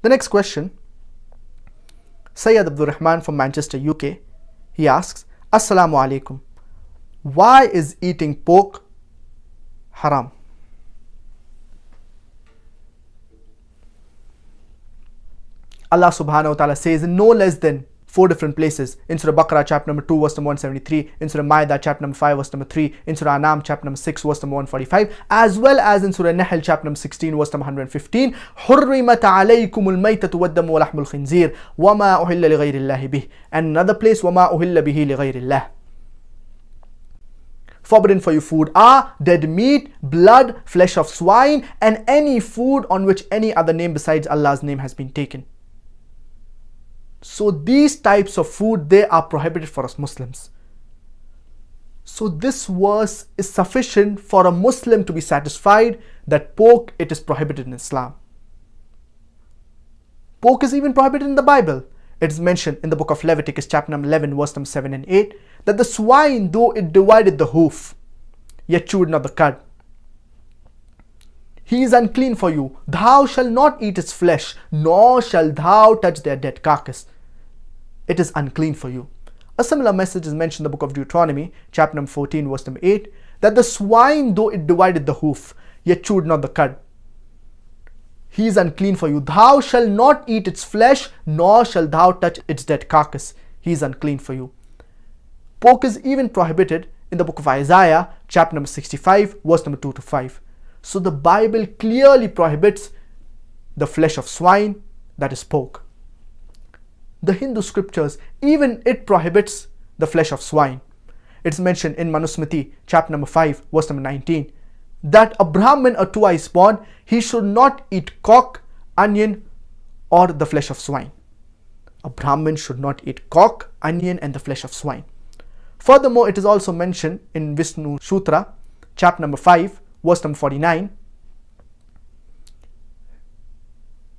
The next question, Sayyid Abdul Rahman from Manchester, UK, he asks, Assalamu alaikum. Why is eating pork haram? Allah subhanahu wa ta'ala says in no less than 4 different places, in Surah Baqarah chapter number 2 verse number 173, in Surah Ma'idah chapter number 5 verse number 3, in Surah Anam chapter number 6 verse number 145, as well as in Surah Nahl chapter number 16 verse number 115, حُرِّمَتْ عَلَيْكُمُ الْمَيْتَةُ وَالدَّمُ وَلَحْمُ الْخِنْزِيرِ وَمَا أُهِلَّ لِغَيْرِ اللَّهِ بِهِ, and another place, وَمَا أُهِلَّ بِهِ لِغَيْرِ اللَّهِ. Forbidden for you food are dead meat, blood, flesh of swine, and any food on which any other name besides Allah's name has been taken. So these types of food, they are prohibited for us Muslims. So this verse is sufficient for a Muslim to be satisfied that pork, it is prohibited in Islam. Pork is even prohibited in the Bible. It is mentioned in the book of Leviticus chapter number 11 verse number 7 and 8 that the swine, though it divided the hoof, yet chewed not the cud. He is unclean for you. Thou shalt not eat its flesh, nor shalt thou touch their dead carcass. It is unclean for you. A similar message is mentioned in the book of Deuteronomy, chapter number 14, verse number 8, that the swine, though it divided the hoof, yet chewed not the cud. He is unclean for you. Thou shalt not eat its flesh, nor shalt thou touch its dead carcass. He is unclean for you. Pork is even prohibited in the book of Isaiah, chapter number 65, verse number 2 to 5. So the Bible clearly prohibits the flesh of swine, that is pork. The Hindu scriptures, even it prohibits the flesh of swine. It's mentioned in Manusmriti, chapter number 5, verse number 19, that a Brahmin or twice born, he should not eat cock, onion, or the flesh of swine. A Brahmin should not eat cock, onion, and the flesh of swine. Furthermore, it is also mentioned in Vishnu Sutra, chapter number 5, verse number 49,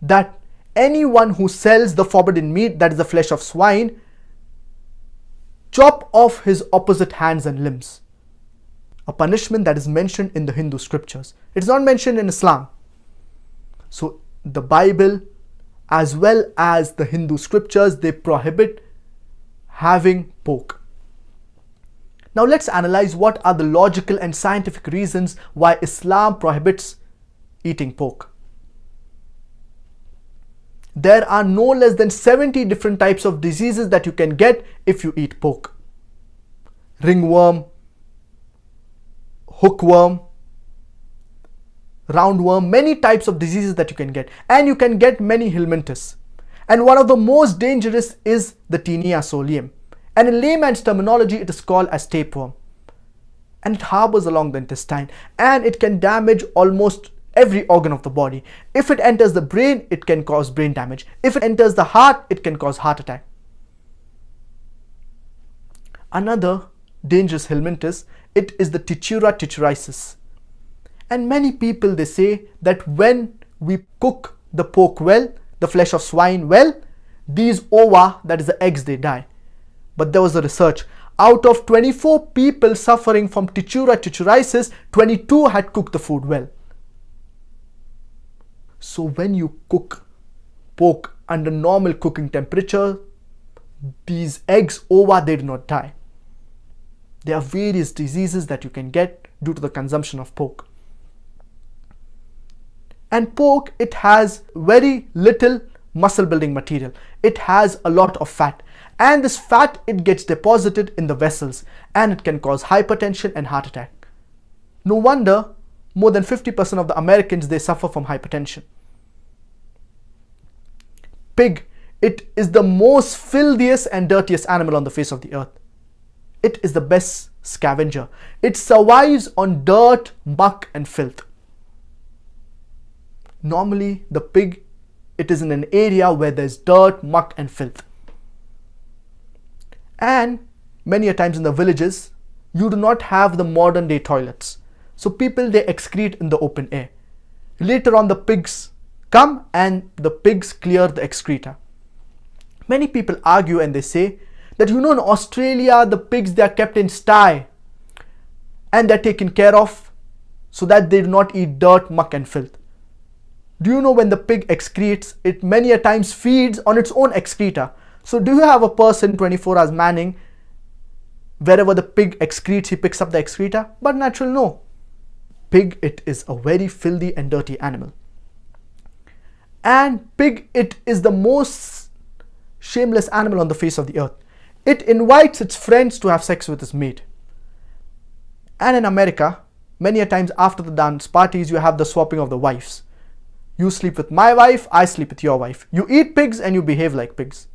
that anyone who sells the forbidden meat, that is the flesh of swine, chop off his opposite hands and limbs. A punishment that is mentioned in the Hindu scriptures. It is not mentioned in Islam. So the Bible as well as the Hindu scriptures, they prohibit having pork. Now let's analyze what are the logical and scientific reasons why Islam prohibits eating pork. There are no less than 70 different types of diseases that you can get if you eat pork. Ringworm, hookworm, roundworm, many types of diseases that you can get. And you can get many helminthes. And one of the most dangerous is the Taenia solium. And in layman's terminology, it is called as tapeworm. And it harbors along the intestine. And it can damage almost every organ of the body. If it enters the brain, it can cause brain damage. If it enters the heart, it can cause heart attack. Another dangerous helminthus, it is the Tichura tichuriasis. And many people, they say that when we cook the pork well, the flesh of swine well, these ova, that is the eggs, they die. But there was a research. Out of 24 people suffering from Tichura tichuriasis, 22 had cooked the food well. So when you cook pork under normal cooking temperature, these eggs, ova, they do not die. There are various diseases that you can get due to the consumption of pork. And pork, it has very little muscle building material. It has a lot of fat. And this fat, it gets deposited in the vessels and it can cause hypertension and heart attack. No wonder more than 50% of the Americans, they suffer from hypertension. Pig, it is the most filthiest and dirtiest animal on the face of the earth. It is the best scavenger. It survives on dirt, muck and filth. Normally, the pig, it is in an area where there's dirt, muck and filth. And many a times in the villages, you do not have the modern day toilets. So people, they excrete in the open air. Later on, the pigs come and the pigs clear the excreta. Many people argue and they say that, in Australia, the pigs, they are kept in sty and they're taken care of so that they do not eat dirt, muck and filth. Do you know when the pig excretes, it many a times feeds on its own excreta? So do you have a person 24 hours manning, wherever the pig excretes, he picks up the excreta? But naturally, no. Pig, it is a very filthy and dirty animal. And pig, it is the most shameless animal on the face of the earth. It invites its friends to have sex with its mate. And in America, many a times after the dance parties, you have the swapping of the wives. You sleep with my wife, I sleep with your wife. You eat pigs and you behave like pigs.